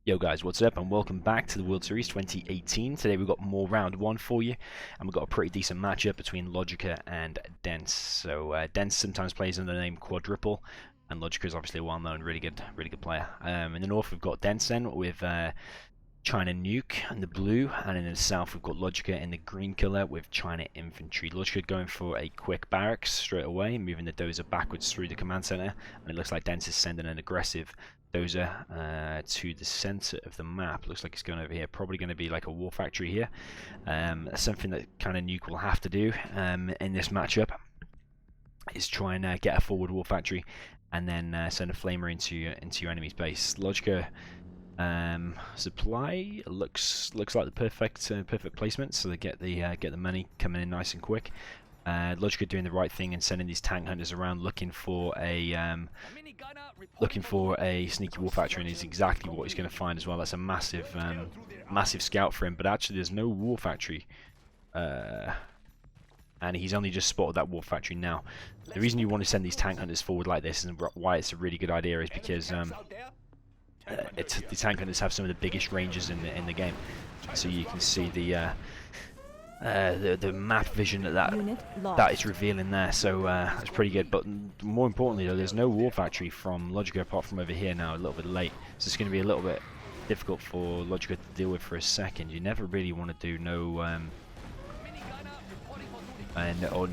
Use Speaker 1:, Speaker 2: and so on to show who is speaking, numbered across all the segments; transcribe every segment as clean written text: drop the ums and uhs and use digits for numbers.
Speaker 1: Yo guys, what's up and welcome back to the World Series 2018. Today we've got more round 1 for you, and we've got a pretty decent matchup between Logica and Dense. So Dense sometimes plays under the name Quadruple, and Logica is obviously a well-known, really good player. In the north we've got Dense then with China Nuke in the blue, and in the south we've got Logica in the green colour with China Infantry. Logica going for a quick barracks straight away, moving the dozer backwards through the command centre, and it looks like Dense is sending an aggressive dozer to the centre of the map. Looks like it's going over here, probably going to be like a war factory here. Something that kind of Nuke will have to do in this matchup is try and get a forward war factory and then send a flamer into your enemy's base. Logica supply looks like the perfect placement, so they get the money coming in nice and quick. Logica doing the right thing and sending these tank hunters around looking for a sneaky war factory, and is exactly what he's going to find as well. That's a massive scout for him, but actually there's no war factory, and he's only just spotted that war factory now. The reason you want to send these tank hunters forward like this and why it's a really good idea is because the tank hunters have some of the biggest ranges in the game, so you can see the map vision that is revealing there, so that's pretty good. But more importantly though, there's no war factory from Logica apart from over here now, a little bit late, so it's going to be a little bit difficult for Logica to deal with for a second. You never really want to do no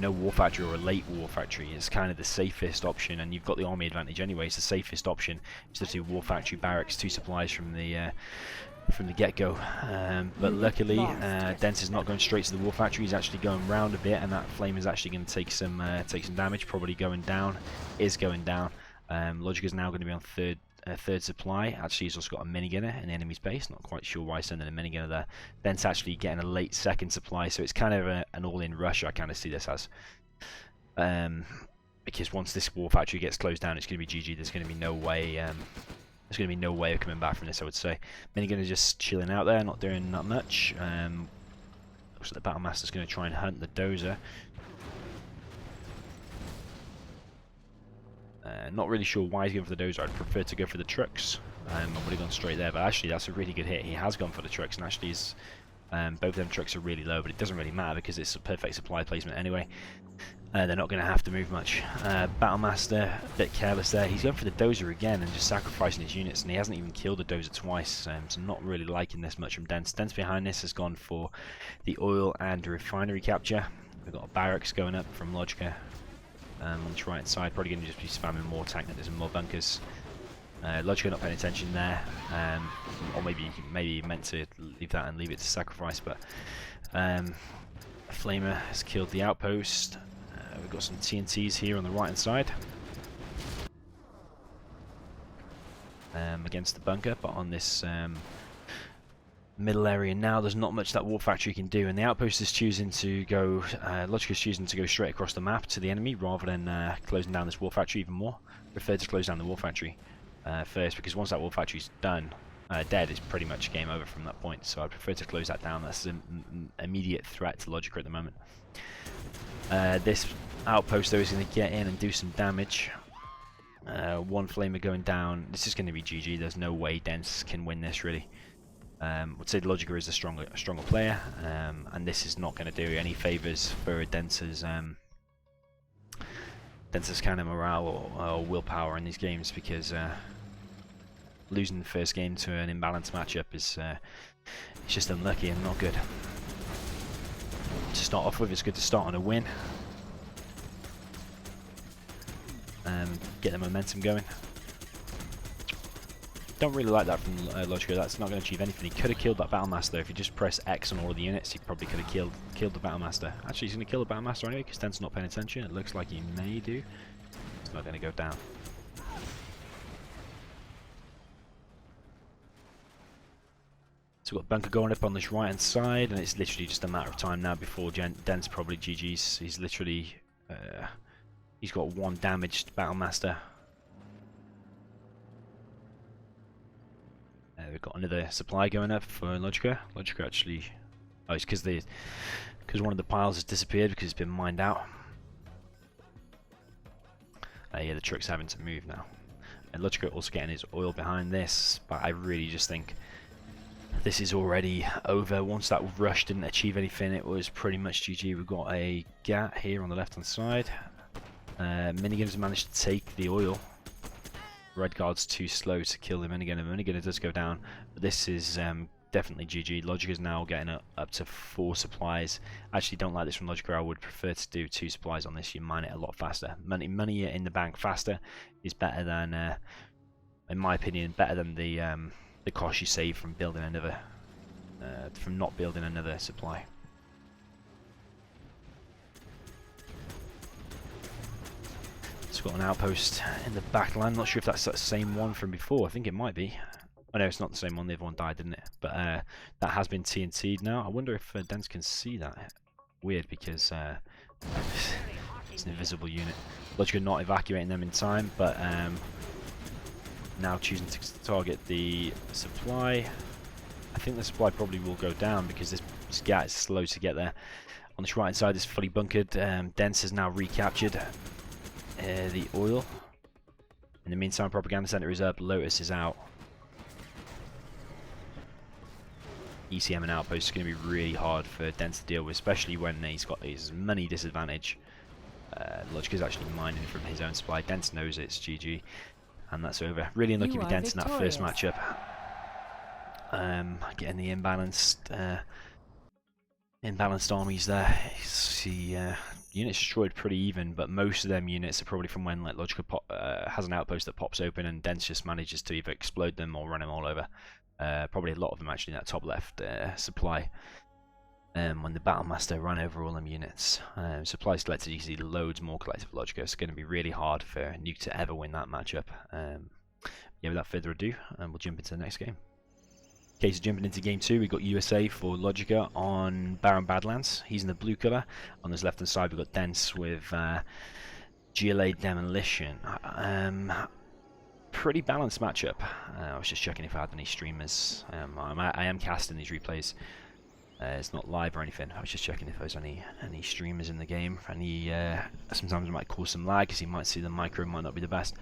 Speaker 1: war factory or a late war factory. It's kind of the safest option, and you've got the army advantage anyway. It's the safest option to do war factory barracks, 2 supplies from the get-go, but luckily Dense is not going straight to the war factory. He's actually going round a bit, and that flame is actually going to take some damage, probably going down. Logica is now going to be on third supply. Actually, he's also got a minigunner in the enemy's base. Not quite sure why he's sending a minigunner there. Dense actually getting a late second supply, so it's kind of an all-in rush. I kind of see this as, because once this war factory gets closed down, it's going to be GG. There's going to be no way. There's going to be no way of coming back from this, I would say. Minigunner just chilling out there, not doing that much. Looks like the Battlemaster's going to try and hunt the dozer. Not really sure why he's going for the dozer. I'd prefer to go for the trucks. I would have gone straight there, but actually that's a really good hit. He has gone for the trucks, and actually both of them trucks are really low, but it doesn't really matter because it's a perfect supply placement anyway. They're not going to have to move much. Battlemaster, a bit careless there. He's going for the dozer again and just sacrificing his units, and he hasn't even killed the dozer twice, so I'm not really liking this much from Dense. Dense behind this has gone for the oil and refinery capture. We've got a barracks going up from Logica on the right side, probably going to just be spamming more tank hunters and more bunkers. Logica not paying attention there, or maybe meant to leave that and leave it to sacrifice, but Flamer has killed the outpost. We've got some TNTs here on the right hand side against the bunker, but on this middle area now there's not much that war factory can do, and the outpost is choosing to go, Logica is choosing to go straight across the map to the enemy rather than closing down this war factory even more. Prefer to close down the war factory first, because once that war factory is done, dead, is pretty much game over from that point, so I prefer to close that down. That's an immediate threat to Logica at the moment. This outpost though is going to get in and do some damage. One flamer going down. This is going to be GG. There's no way Dense can win this really. I would say Logica is a stronger player, and this is not going to do any favours for Dense's kind of morale or willpower in these games, because losing the first game to an imbalanced matchup is it's just unlucky and not good. To start off with, it's good to start on a win. Get the momentum going. Don't really like that from Logica. That's not going to achieve anything. He could have killed that Battlemaster. If you just press X on all of the units, he probably could have killed the Battlemaster. Actually, he's going to kill the Battlemaster anyway because Den's not paying attention. It looks like he may do. It's not going to go down. So we've got bunker going up on this right hand side, and it's literally just a matter of time now before Den's probably GG's. He's literally he's got one damaged Battlemaster. We've got another supply going up for Logica. Logica actually, oh, it's because one of the piles has disappeared because it's been mined out. Yeah, the truck's having to move now. And Logica also getting his oil behind this, but I really just think this is already over. Once that rush didn't achieve anything, it was pretty much GG. We've got a GAT here on the left hand side. Miniguns managed to take the oil. Red guard's too slow to kill the minigun, and the minigun does go down. But this is definitely GG. Logica's now getting up to 4 supplies. I actually don't like this from Logica. I would prefer to do 2 supplies on this. You mine it a lot faster. Money in the bank faster is better than, in my opinion, better than the cost you save from building another, from not building another supply. It's got an outpost in the back line. Not sure if that's that same one from before. I think it might be. Oh no, it's not the same one. The other one died, didn't it? But that has been TNT'd now. I wonder if Dens can see that. Weird, because it's an invisible unit. Logica not evacuating them in time, but now choosing to target the supply. I think the supply probably will go down because this GAT is slow to get there. On this right hand side is fully bunkered. Dens has now recaptured the oil. In the meantime, Propaganda Center is up, Lotus is out. ECM and Outpost is going to be really hard for Dens to deal with, especially when he's got his money disadvantage. Logica's actually mining from his own supply. Dens knows it's GG, and that's over. Really unlucky for Dens in that first matchup. Getting the imbalanced armies there. The units destroyed pretty even, but most of them units are probably from when like Logica has an outpost that pops open and Dens just manages to either explode them or run them all over. Probably a lot of them actually in that top left supply. When the Battlemaster ran over all them units. Supply selected, you can see loads more collective Logica. It's going to be really hard for Nuke to ever win that matchup. Yeah, without further ado, we'll jump into the next game. Okay, so jumping into game 2, we've got USA for Logica on Baron Badlands. He's in the blue colour. On this left hand side, we've got Dens with GLA Demolition. Pretty balanced matchup. I was just checking if I had any streamers. I am casting these replays. It's not live or anything. I was just checking if there's any streamers in the game. Sometimes it might cause some lag because you might see the micro might not be the best.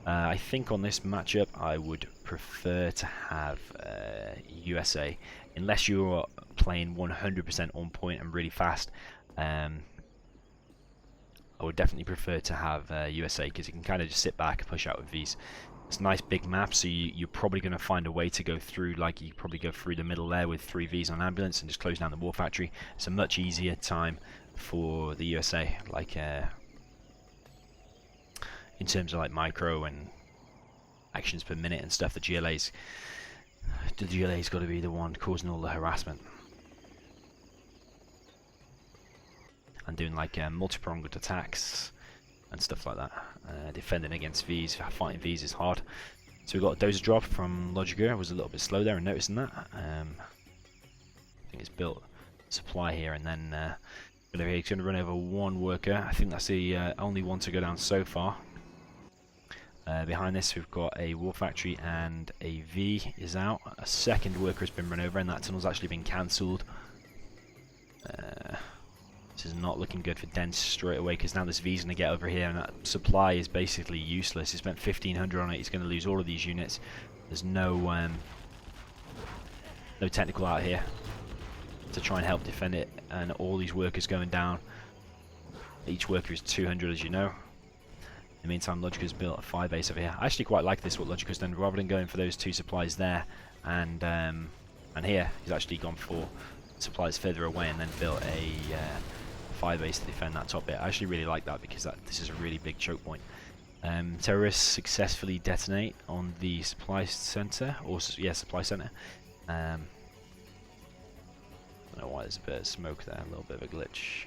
Speaker 1: I think on this matchup I would prefer to have USA, unless you're playing 100% on point and really fast. I would definitely prefer to have USA because you can kind of just sit back and push out with Vs. It's a nice big map, so you're probably going to find a way to go through, like you probably go through the middle there with 3 Vs on ambulance and just close down the war factory. It's a much easier time for the USA, like in terms of like micro and actions per minute and stuff. The GLA's got to be the one causing all the harassment and doing like multi-pronged attacks and stuff like that. Defending against Vs, fighting Vs is hard. So we got a dozer drop from Logica. I was a little bit slow there and noticing that. I think it's built supply here, and then he's going to run over 1 worker. I think that's the only one to go down so far. Behind this we've got a war factory and a V is out. A second worker has been run over and that tunnel's actually been cancelled. This is not looking good for Dens straight away because now this V's going to get over here and that supply is basically useless. He spent 1500 on it, he's going to lose all of these units. There's no technical out here to try and help defend it, and all these workers going down. Each worker is 200, as you know. In the meantime, Logica's built a 5 base over here. I actually quite like this, what Logica's done, rather than going for those 2 supplies there and here. He's actually gone for supplies further away and then built a 5 base to defend that top bit. I actually really like that because this is a really big choke point. Terrorists successfully detonate on the supply center, or yeah, supply center. I don't know why there's a bit of smoke there, a little bit of a glitch.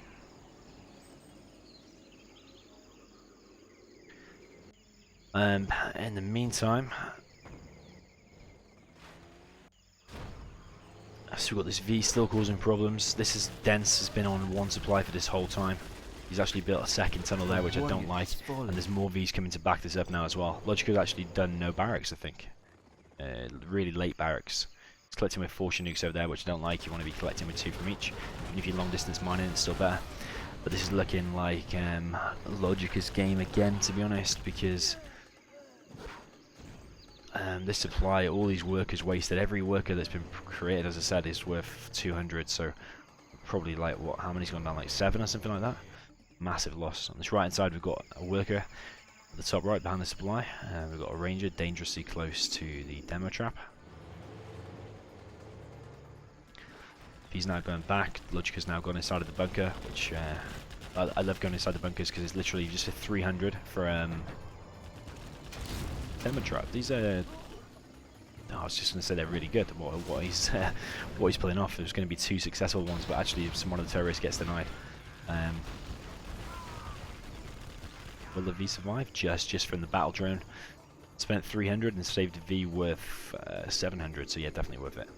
Speaker 1: In the meantime, so we've got this V still causing problems. This is Dens has been on 1 supply for this whole time. He's actually built a second tunnel there, which I don't like, and there's more Vs coming to back this up now as well. Logica's actually done no barracks, I think. Really late barracks. He's collecting with 4 Chinooks over there, which I don't like. You want to be collecting with 2 from each. Even if you're long distance mining, it's still better. But this is looking like Logica's game again, to be honest, because This supply, all these workers wasted. Every worker that's been created, as I said, is worth 200. So probably like what? How many's gone down? Like 7 or something like that. Massive loss. On this right hand side, we've got a worker at the top right behind the supply. We've got a ranger dangerously close to the demo trap. He's now going back. Logica's now gone inside of the bunker, which I love going inside the bunkers because it's literally just a 300 for demo trap. These are. I was just going to say they're really good. What he's pulling off. There's going to be 2 successful ones, but actually, one of the terrorists gets denied. Will the V survive? Just from the battle drone. Spent 300 and saved a V worth 700. So yeah, definitely worth it.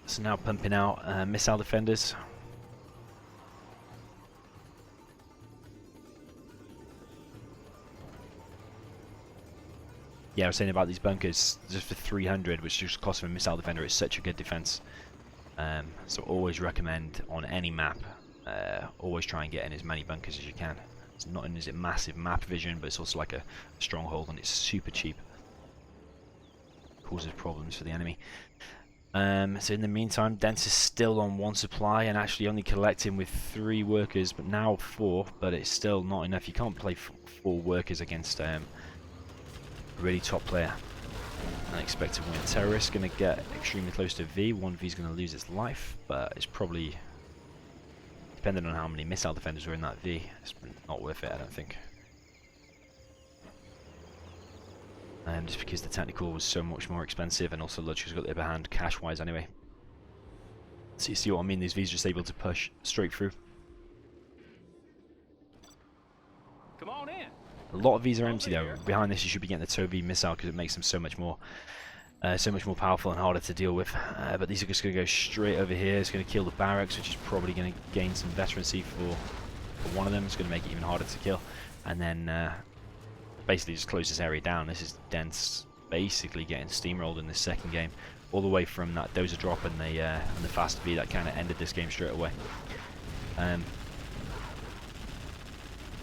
Speaker 1: So now pumping out missile defenders. Yeah, I was saying about these bunkers, just for 300, which just costs of a missile defender, is such a good defense. So always recommend on any map, always try and get in as many bunkers as you can. It's not only is it massive map vision, but it's also like a stronghold, and it's super cheap. Causes problems for the enemy. So in the meantime, Dense is still on 1 supply and actually only collecting with 3 workers, but now 4. But it's still not enough. You can't play 4 workers against a really top player and expect to win. Terrorist going to get extremely close to V. 1V is going to lose its life, but it's probably, depending on how many missile defenders are in that V, it's not worth it, I don't think. Just because the technical was so much more expensive, and also Logica's got the upper hand cash-wise anyway. So you see what I mean? These V's just able to push straight through.
Speaker 2: Come on in.
Speaker 1: A lot of V's are empty though. Behind this, you should be getting the ToV missile because it makes them so much more powerful and harder to deal with. But these are just going to go straight over here. It's going to kill the barracks, which is probably going to gain some veterancy for one of them. It's going to make it even harder to kill, and then basically just close this area down. This is Dense basically getting steamrolled in this second game, all the way from that dozer drop and the fast V that kind of ended this game straight away.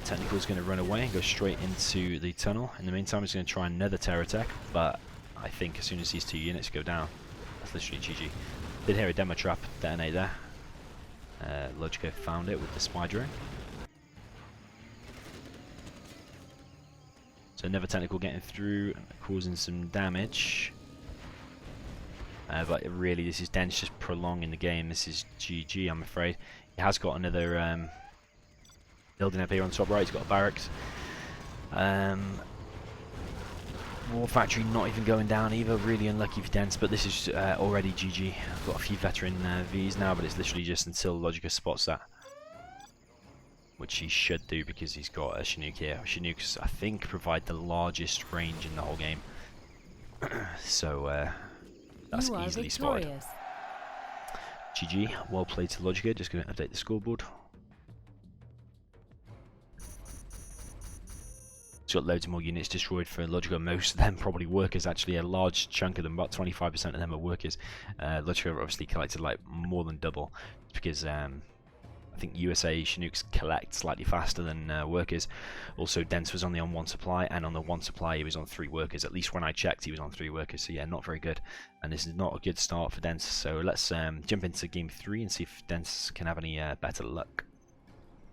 Speaker 1: Technical is going to run away and go straight into the tunnel. In the meantime, he's going to try another terror attack, but I think as soon as these 2 units go down, that's literally GG. Did hear a demo trap detonate there. Logica found it with the spy drone. So another technical getting through, causing some damage. But really, this is Dense just prolonging the game. This is GG, I'm afraid. He has got another building up here on top right. He's got a barracks. War factory not even going down either. Really unlucky for Dense, but this is already GG. I've got a few veteran Vs now, but it's literally just until Logica spots that, which he should do because he's got a Chinook here. Chinooks, I think, provide the largest range in the whole game. So that's easily spotted. GG, well played to Logica. Just going to update the scoreboard. It's got loads more units destroyed for Logica. Most of them probably workers, actually. A large chunk of them, about 25% of them are workers. Logica obviously collected like more than double because I think USA Chinooks collect slightly faster than workers. Also, Dense was only on 1 supply, and on the 1 supply he was on 3 workers. At least when I checked, he was on 3 workers. So yeah, not very good. And this is not a good start for Dense. So let's jump into game 3 and see if Dense can have any better luck.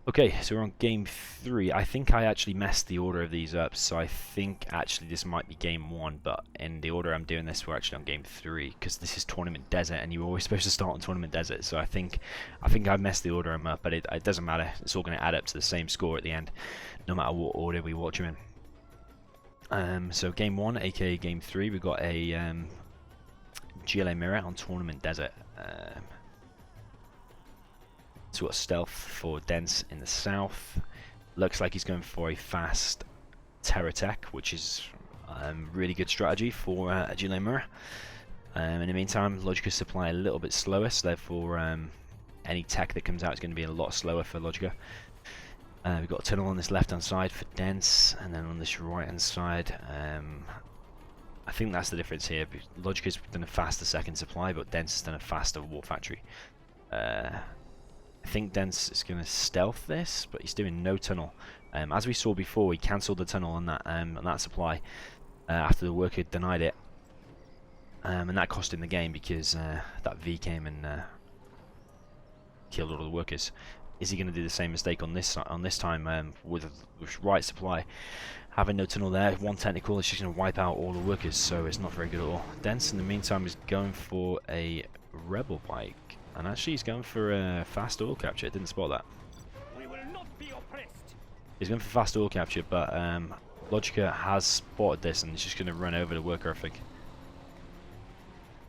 Speaker 1: Okay, so we're on game 3. I think I actually messed the order of these up, so I think actually this might be game 1, but in the order I'm doing this, we're actually on game 3, because this is Tournament Desert, and you're always supposed to start on Tournament Desert, so I think I messed the order up, but it doesn't matter. It's all going to add up to the same score at the end, no matter what order we watch them in. So game 1, aka game 3, we've got a GLA mirror on Tournament Desert. So we've got stealth for Dense in the south. Looks like he's going for a fast terror tech, which is really good strategy for a GLA mirror. In the meantime, Logica's supply a little bit slower, so therefore any tech that comes out is going to be a lot slower for Logica. We've got a tunnel on this left hand side for Dense, and then on this right hand side, I think that's the difference here. Logica's done a faster second supply, but Dense has done a faster war factory. I think Dense is going to stealth this, but he's doing no tunnel. As we saw before, he cancelled the tunnel on that supply after the worker denied it, and that cost him the game because that V came and killed all the workers. Is he going to do the same mistake on this time with right supply? Having no tunnel there, one technical is just going to wipe out all the workers, so it's not very good at all. Dents, in the meantime, is going for a rebel bike, and actually he's going for a fast oil capture. Didn't spot that.
Speaker 2: We will not be oppressed.
Speaker 1: He's going for fast oil capture, but Logica has spotted this and he's just going to run over the worker, I think.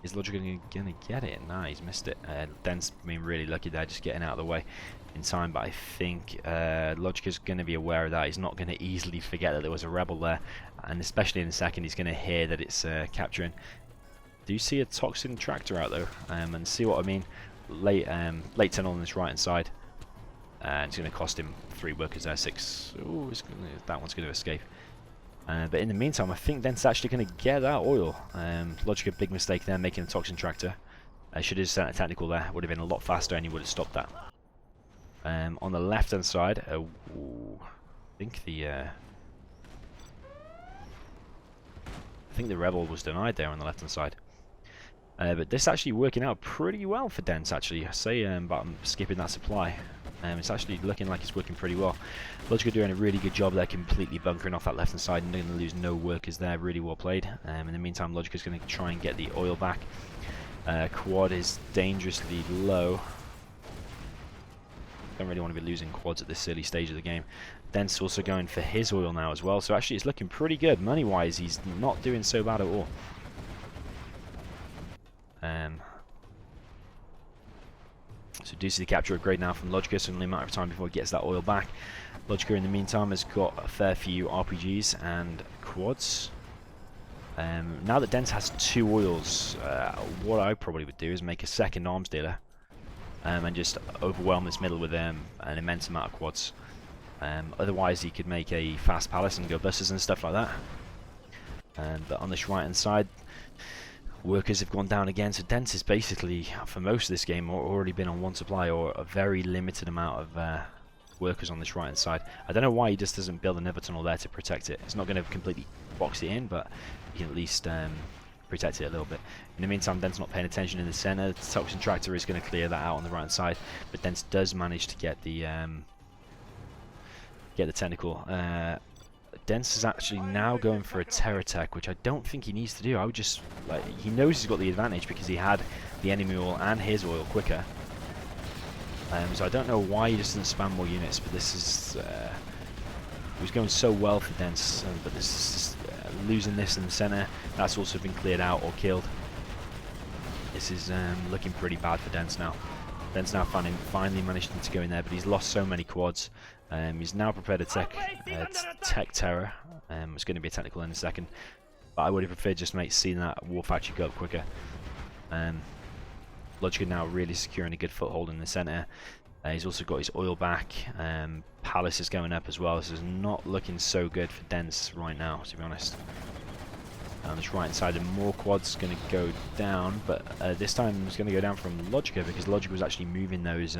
Speaker 1: Is Logica going to get it? Nah, he's missed it. Dent's been really lucky there, just getting out of the way in time, but I think Logica's going to be aware of that. He's not going to easily forget that there was a rebel there, and especially in a second he's going to hear that it's capturing. Do you see a toxin tractor out though? And see what I mean? Late tunnel on this right hand side, and it's going to cost him 3 workers there, 6. Ooh, that one's going to escape. But in the meantime, I think Dent's actually going to get that oil. Logica, big mistake there, making a toxin tractor. Should have sent a technical there, would have been a lot faster and he would have stopped that. On the left hand side, I think the rebel was denied there on the left hand side. But this actually working out pretty well for Dents actually. I say but I'm skipping that supply. It's actually looking like it's working pretty well. Logica doing a really good job there, completely bunkering off that left hand side and going to lose no workers there. Really well played. In the meantime, Logica's going to try and get the oil back. Quad is dangerously low. Don't really want to be losing quads at this early stage of the game. Dent's also going for his oil now as well, so actually it's looking pretty good. Money wise, he's not doing so bad at all. So do see the capture upgrade now from Logica, so only a matter of time before he gets that oil back. Logica in the meantime has got a fair few RPGs and quads. Now that Dent has 2 oils, what I probably would do is make a second arms dealer and just overwhelm this middle with an immense amount of quads. Otherwise he could make a fast palace and go busters and stuff like that. But on this right hand side, workers have gone down again, so Dent is basically, for most of this game, already been on 1 supply or a very limited amount of workers on this right hand side. I don't know why he just doesn't build another tunnel there to protect it. It's not going to completely box it in, but you can at least protect it a little bit. In the meantime, Dent's not paying attention in the center. The toxin tractor is going to clear that out on the right hand side, but Dent does manage to get the technical. Dent is actually now going for a ToxicShock, which I don't think he needs to do. I would just, like, he knows he's got the advantage because he had the enemy oil and his oil quicker. So I don't know why he just doesn't spam more units, but this is it was going so well for Dent, but this is just, losing this in the center. That's also been cleared out or killed. This is looking pretty bad for Dent now. Dent's now finally managed to go in there, but he's lost so many quads. He's now prepared to tech terror. It's going to be a technical in a second, but I would have preferred just seeing that war factory go up quicker. Logica now really securing a good foothold in the center. He's also got his oil back. Palace is going up as well. This is not looking so good for Dent right now, to be honest. On this right hand side, more quads going to go down, but this time it's going to go down from Logica because Logica was actually moving those,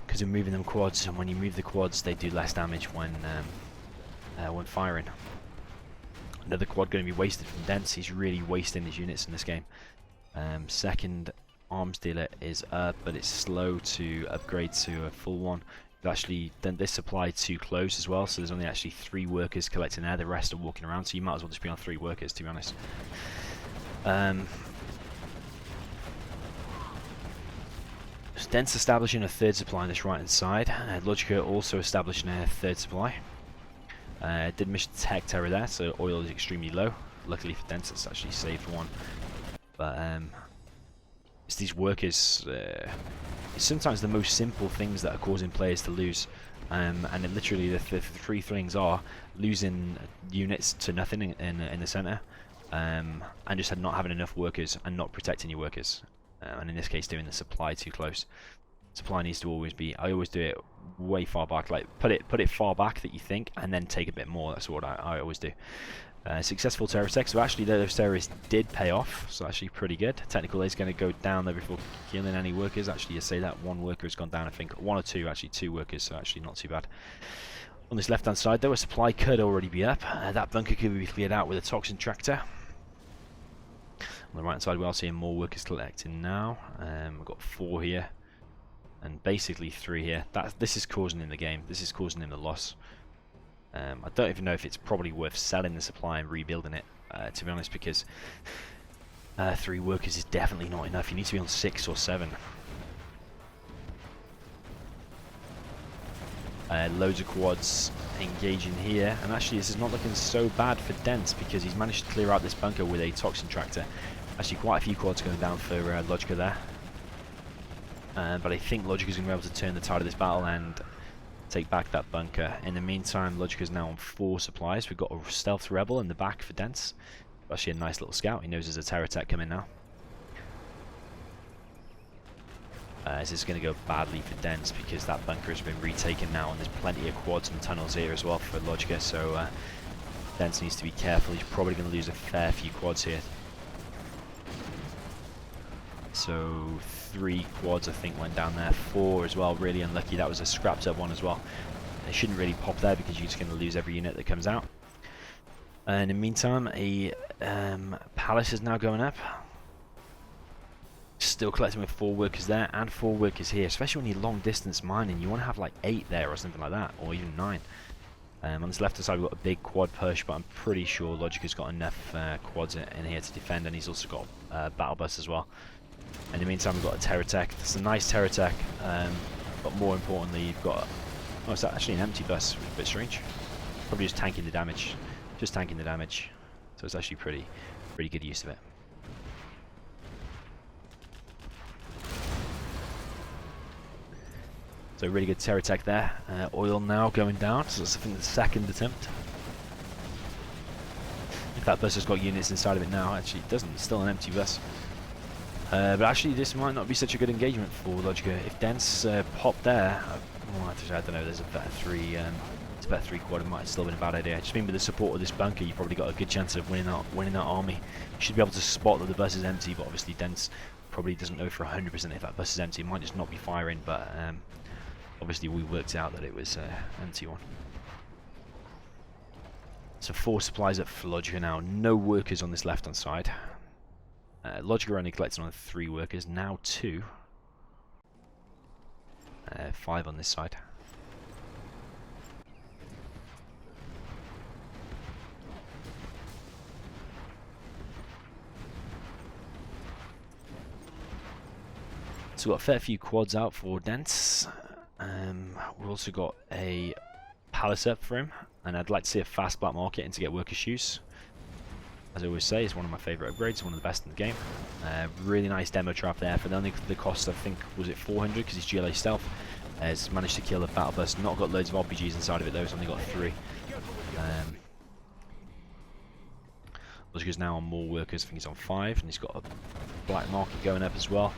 Speaker 1: because of moving them quads, and when you move the quads, they do less damage when firing. Another quad going to be wasted from Dent. He's really wasting his units in this game. Second arms dealer is up, but it's slow to upgrade to a full one. We've actually done this supply too close as well, so there's only actually 3 workers collecting there. The rest are walking around, so you might as well just be on 3 workers, to be honest. Dent's establishing a 3rd supply on this right hand side. Logica also establishing a 3rd supply. Did miss the tech terror there, so oil is extremely low. Luckily for Dent, it's actually saved 1. But it's these workers. It's sometimes the most simple things that are causing players to lose, and it literally the 3 things are losing units to nothing in the center, and just not having enough workers and not protecting your workers, and in this case doing the supply too close. Supply needs to always be, I always do it way far back, like put it far back that you think, and then take a bit more. That's what I always do. Successful terrorist tech, so actually those terrorists did pay off, so actually pretty good. Technical is going to go down there before killing any workers. Actually, you say that 1 worker has gone down, I think 1 or 2, actually 2 workers, so actually not too bad. On this left-hand side, though, a supply could already be up. That bunker could be cleared out with a toxin tractor. On the right-hand side, we are seeing more workers collecting now. We've got 4 here, and basically 3 here. This is causing him the game. This is causing him the loss. I don't even know if it's probably worth selling the supply and rebuilding it, to be honest, because 3 workers is definitely not enough. You need to be on 6 or 7. Loads of quads engaging here, and actually this is not looking so bad for Dents because he's managed to clear out this bunker with a toxin tractor. Actually quite a few quads going down for Logica there, but I think Logica's going to be able to turn the tide of this battle and take back that bunker. In the meantime, Logica's now on 4 supplies. We've got a stealth rebel in the back for Dents. Actually a nice little scout. He knows there's a TD coming now. This is going to go badly for Dents because that bunker has been retaken now, and there's plenty of quads and tunnels here as well for Logica, so Dents needs to be careful. He's probably going to lose a fair few quads here. So 3 quads I think went down there, 4 as well, really unlucky. That was a scrapped up one as well. They shouldn't really pop there because you're just going to lose every unit that comes out. And in the meantime, a palace is now going up. Still collecting with 4 workers there and 4 workers here, especially when you're long distance mining. You want to have like 8 there or something like that, or even 9. On this left hand side we've got a big quad push, but I'm pretty sure Logica's got enough quads in here to defend, and he's also got battle bus as well. In the meantime we've got a TD. It's a nice TD, but more importantly you've got oh, it's actually an empty bus, a bit strange. Probably just tanking the damage. Just tanking the damage. So it's actually pretty good use of it. So really good TD there. Oil now going down, so that's I think the 2nd attempt. If that bus has got units inside of it now, actually it doesn't, it's still an empty bus. But actually this might not be such a good engagement for Logica. If Dents pop there, well, I don't know, there's a better 3, it's a better 3 quad, it might still have been a bad idea. Just being with the support of this bunker, you've probably got a good chance of winning that army. You should be able to spot that the bus is empty, but obviously Dents probably doesn't know for 100% if that bus is empty. It might just not be firing, but obviously we worked out that it was an empty one. So 4 supplies up for Logica now. No workers on this left hand side. Logica only collecting on 3 workers, now 2. 5 on this side. So we've got a fair few quads out for Dents. We've also got a palace up for him, and I'd like to see a fast black market in to get worker shoes. As I always say, it's one of my favourite upgrades, one of the best in the game. Really nice demo trap there for the cost, I think, was it 400 because he's GLA stealth. Has managed to kill the battle bus, not got loads of RPGs inside of it though, it's only got 3. Logica's now on more workers, I think he's on 5, and he's got a black market going up as well.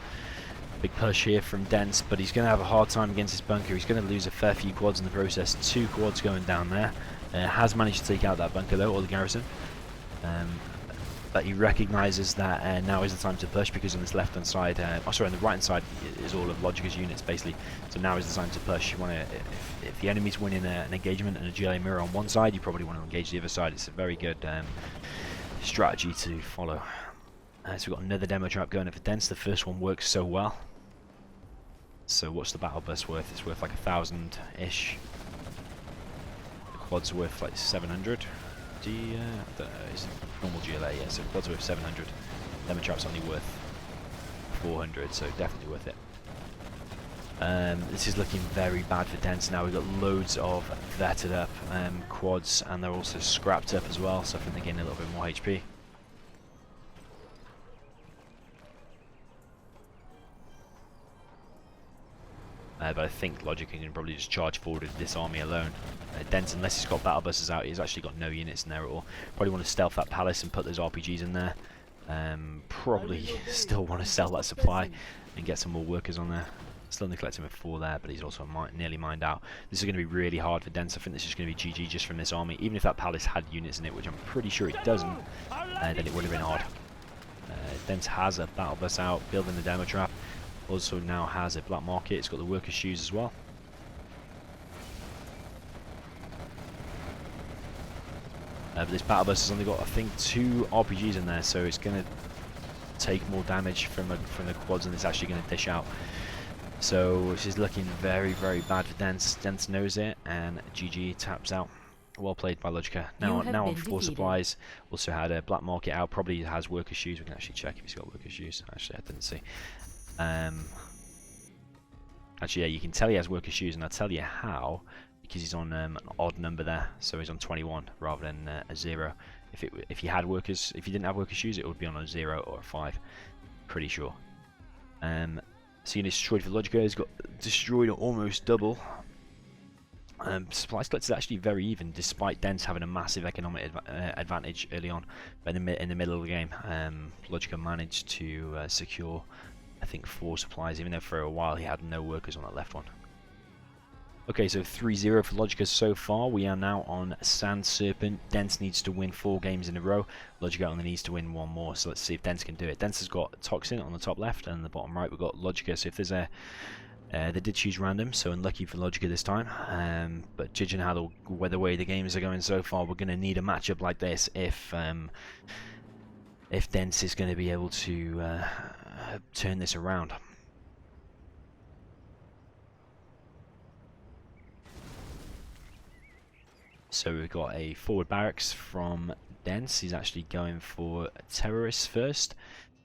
Speaker 1: Big push here from Dents, but he's going to have a hard time against his bunker. He's going to lose a fair few quads in the process. 2 quads going down there. Has managed to take out that bunker though, or the garrison. But he recognises that now is the time to push, because on this left hand side, on the right hand side is all of Logica's units basically. So now is the time to push. You want to, if the enemy's winning an engagement and a GLA mirror on one side, you probably want to engage the other side. It's a very good strategy to follow. So we've got another demo trap going up for Dents. The first one works so well. So what's the battle bus worth? It's worth like 1,000-ish. The quad's worth like 700. I don't know, is it normal GLA? Yeah, so quad's worth 700. Demo trap's only worth 400, so definitely worth it. This is looking very bad for Dents now. We've got loads of vetted up quads, and they're also scrapped up as well, so I think they're getting a little bit more HP. But I think Logica can probably just charge forward with this army alone. Dents, unless he's got battle buses out, he's actually got no units in there at all. Probably want to stealth that palace and put those RPGs in there. Probably still want to sell that supply and get some more workers on there. Still only collecting with 4 there, but he's also nearly mined out. This is going to be really hard for Dents. I think this is going to be GG just from this army. Even if that palace had units in it, which I'm pretty sure it doesn't, then it would have been hard. Dents has a battle bus out, building the demo trap. Also now has a black market. It's got the worker shoes as well. But this battle bus has only got, I think, 2 RPGs in there, so it's going to take more damage from the quads than it's actually going to dish out. So this is looking very, very bad for Dens. Dens knows it, and GG taps out. Well played by Logica. Now on 4 supplies. Also had a black market out. Probably has worker shoes. We can actually check if he's got worker shoes. Actually, I didn't see. Actually, yeah, you can tell he has worker shoes, and I'll tell you how. Because he's on an odd number there, so he's on 21 rather than a 0. If he didn't have worker shoes, it would be on a 0 or a 5. Pretty sure. So unit destroyed for Logica. He's got destroyed almost double. Supply split is actually very even, despite Dens having a massive economic advantage early on. But in the middle of the game, Logica managed to secure, I think, 4 supplies, even though for a while he had no workers on that left one. Okay, so 3-0 for Logica so far. We are now on Sand Serpent. Dens needs to win 4 games in a row. Logica only needs to win 1 more, so let's see if Dens can do it. Dens has got Toxin on the top left, and the bottom right we've got Logica. So if there's a... they did choose random, so unlucky for Logica this time. But judging how the way the games are going so far, we're going to need a matchup like this if Dens is going to be able to turn this around. So we've got a forward barracks from Dens. He's actually going for terrorists first.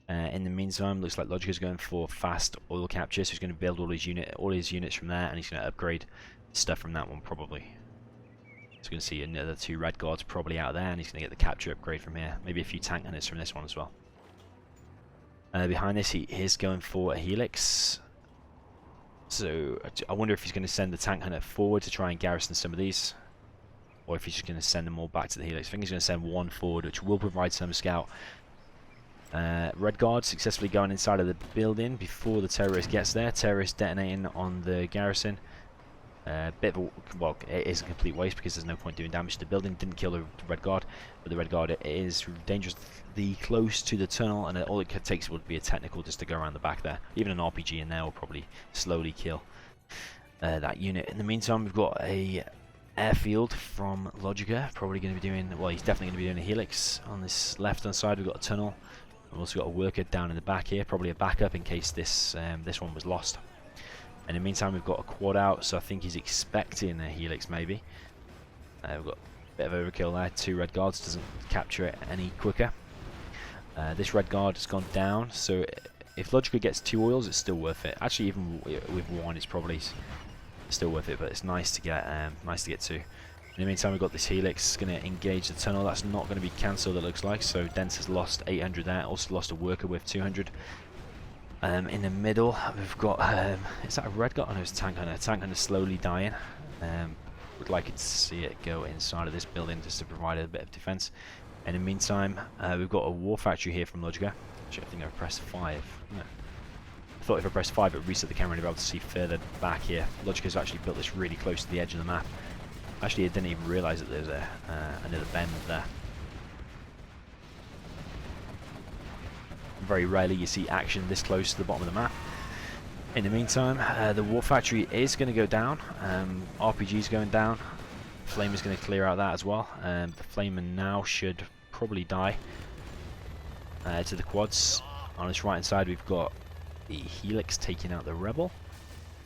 Speaker 1: In the meantime, looks like Logica's going for fast oil capture, so he's going to build all his units from there, and he's going to upgrade stuff from that one probably. So we're going to see another 2 red guards probably out there, and he's going to get the capture upgrade from here. Maybe a few tank hunters from this one as well. Behind this, he is going for a helix. So I wonder if he's going to send the tank hunter forward to try and garrison some of these, or if he's just going to send them all back to the helix. I think he's going to send 1 forward, which will provide some scout. Red guard successfully going inside of the building before the terrorist gets there. Terrorist detonating on the garrison. Bit of a, well, it is a complete waste because there's no point doing damage to the building. Didn't kill the red guard, but the red guard is dangerously close to the tunnel, and all it takes would be a technical just to go around the back there. Even an RPG in there will probably slowly kill that unit. In the meantime, we've got a airfield from Logica. Probably going to be doing, well, he's definitely going to be doing a helix on this left-hand side. We've got a tunnel. We've also got a worker down in the back here, probably a backup in case this one was lost. And in the meantime, we've got a quad out, so I think he's expecting a helix maybe. We've got a bit of overkill there. 2 red guards, doesn't capture it any quicker. This red guard has gone down, so if Logica gets 2 oils, it's still worth it. Actually, even with 1, it's probably still worth it, but it's nice to get 2. In the meantime, we've got this helix going to engage the tunnel. That's not going to be cancelled, it looks like. So Dens has lost 800 there. Also lost a worker with 200. In the middle, we've got... is that a red guard? Oh no, it's a tank hunter. Tank hunter slowly dying. Would like to see it go inside of this building just to provide a bit of defense. And in the meantime, we've got a war factory here from Logica. Actually, I think I've pressed 5. No. I thought if I pressed 5, it would reset the camera and I'd be able to see further back here. Logica's actually built this really close to the edge of the map. Actually, I didn't even realise that there's another bend there. Very rarely you see action this close to the bottom of the map. In the meantime, the war factory is going to go down. RPG's going down. Flamer's going to clear out that as well. The Flamer now should probably die. To the quads. On his right hand side, we've got the helix taking out the rebel.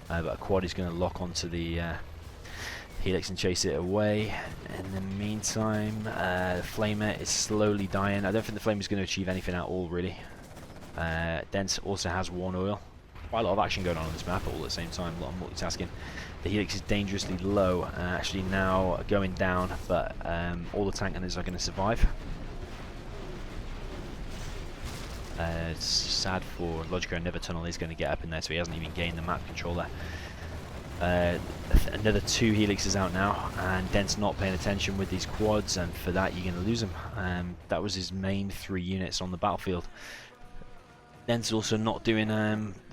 Speaker 1: But a quad is going to lock onto the helix and chase it away. In the meantime, the Flamer is slowly dying. I don't think the Flamer is going to achieve anything at all, really. Dens also has 1 oil. Quite a lot of action going on this map all at the same time, a lot of multitasking. The helix is dangerously low, actually now going down, but all the tank hunters are going to survive. It's sad for Logica. Another tunnel is going to get up in there, so he hasn't even gained the map controller. Another 2 helixes out now, and Dens not paying attention with these quads, and for that you're going to lose him. That was his main 3 units on the battlefield. Dens also not doing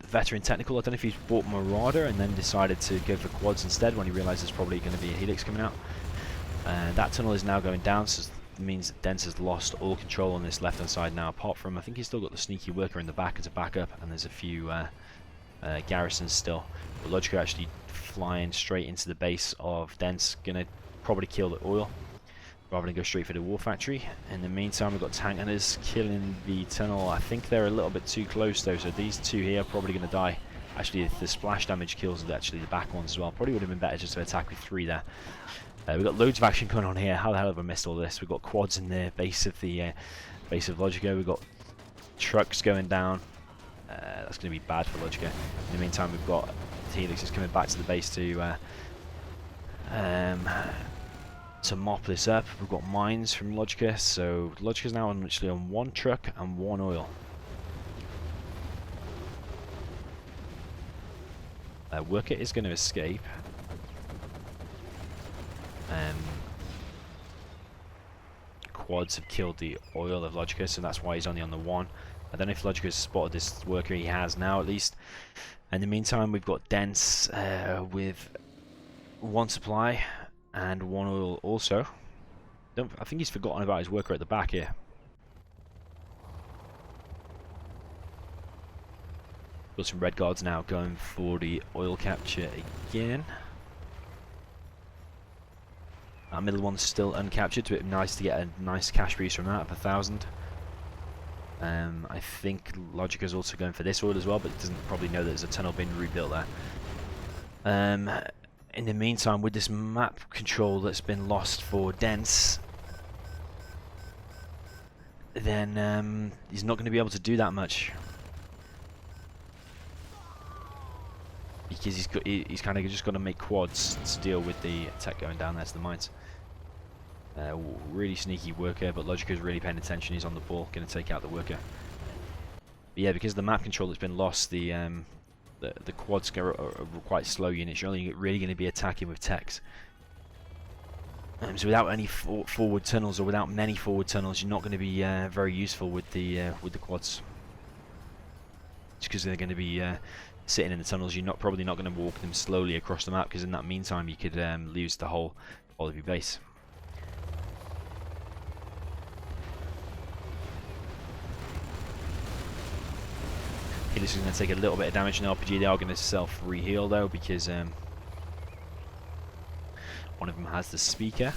Speaker 1: veteran technical. I don't know if he's bought Marauder and then decided to go for quads instead when he realised there's probably going to be a helix coming out. That tunnel is now going down, so it means that Dens has lost all control on this left hand side now, apart from I think he's still got the sneaky worker in the back as a backup, and there's a few garrisons still. But Logica actually flying straight into the base of Dens, gonna probably kill the oil. rather than go straight for the war factory. In the meantime, we've got tank hunters killing the tunnel. I think they're a little bit too close though, so these two here are probably going to die. Actually, if the splash damage kills actually the back ones as well. Probably would have been better just to attack with 3 there. We've got loads of action going on here. How the hell have I missed all this? We've got quads in the base of Logica. We've got trucks going down. That's going to be bad for Logica. In the meantime, we've got Helixes coming back to the base to mop this up. We've got mines from Logica, so Logica's now literally on 1 truck and 1 oil. Worker is going to escape. Quads have killed the oil of Logica, so that's why he's only on the 1. I don't know if Logica's spotted this worker. He has now, at least. In the meantime, we've got Dense with 1 supply and 1 oil also. I think he's forgotten about his worker at the back here. Got some red guards now going for the oil capture again. That middle one's still uncaptured, so it'd be nice to get a nice cash boost from that of 1,000. I think Logica's also going for this oil as well, but it doesn't probably know that there's a tunnel being rebuilt there. In the meantime, with this map control that's been lost for Dense, then he's not going to be able to do that much. Because he's kind of just got to make quads to deal with the tech going down there to the mines. Really sneaky worker, but Logica's really paying attention. He's on the ball, going to take out the worker. But yeah, because the map control that's been lost, the quads are quite slow units. You're only really going to be attacking with techs. So without any forward tunnels, or without many forward tunnels, you're not going to be very useful with the quads. Just because they're going to be sitting in the tunnels, you're probably not going to walk them slowly across the map, because in that meantime you could lose the whole of your base. This is going to take a little bit of damage in the RPG. They are going to self-re-heal though, because one of them has the speaker.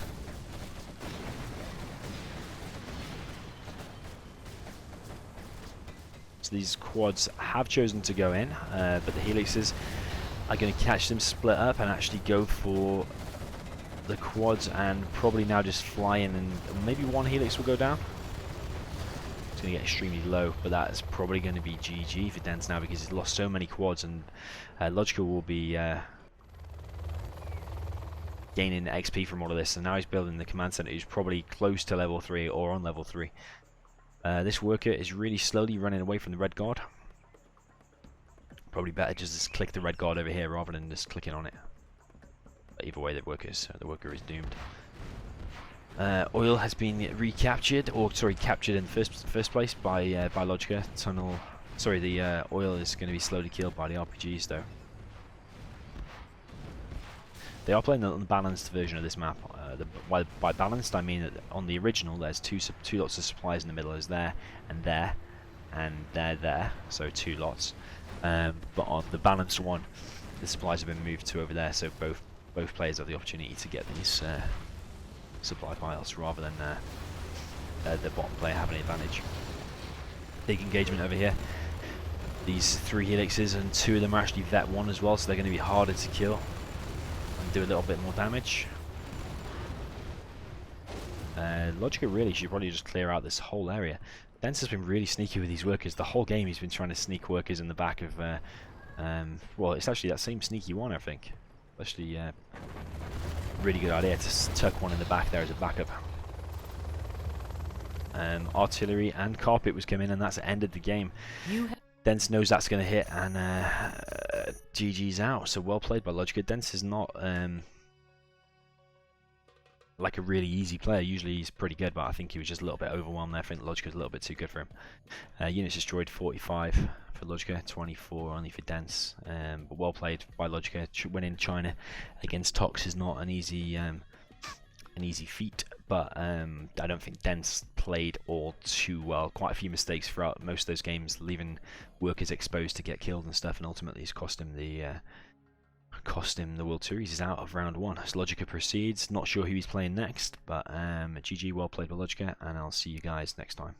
Speaker 1: So these quads have chosen to go in, but the helixes are going to catch them, split up, and actually go for the quads, and probably now just fly in, and maybe 1 helix will go down. It's going to get extremely low, but that's probably going to be GG for Dense now, because he's lost so many quads, and Logica will be gaining XP from all of this. And now he's building the command center, who's probably close to level 3 or on level 3. This worker is really slowly running away from the red guard. Probably better just to click the red guard over here rather than just clicking on it. But either way, the worker is doomed. Oil has been recaptured, or sorry, captured in the first place by Logica. The oil is going to be slowly killed by the RPGs though. They are playing the unbalanced version of this map. By balanced, I mean that on the original there's two lots of supplies in the middle. There's there, and there, so 2 lots. But on the balanced one, the supplies have been moved to over there, so both players have the opportunity to get these supply piles rather than the bottom player having an advantage. Big engagement over here. These 3 helixes, and 2 of them are actually Vet 1 as well, so they're going to be harder to kill and do a little bit more damage. Logica really should probably just clear out this whole area. Dense has been really sneaky with these workers. The whole game he's been trying to sneak workers in the back of well, it's actually that same sneaky one, I think. Actually really good idea to tuck one in the back there as a backup. Artillery and carpet was coming, and that's ended the game. Dense knows that's going to hit, and GG's out. So well played by Logica. Dense is not like a really easy player. Usually he's pretty good, but I think he was just a little bit overwhelmed there. I think Logica's a little bit too good for him. Units destroyed 45 for Logica, 24 only for Dense. But well played by Logica. Winning China against Tox is not an easy feat, but I don't think Dense played all too well. Quite a few mistakes throughout most of those games, leaving workers exposed to get killed and stuff, and ultimately it's cost him the cost him the World Series. He's out of round 1 as Logica proceeds. Not sure who he's playing next, but GG, well played with Logica, and I'll see you guys next time.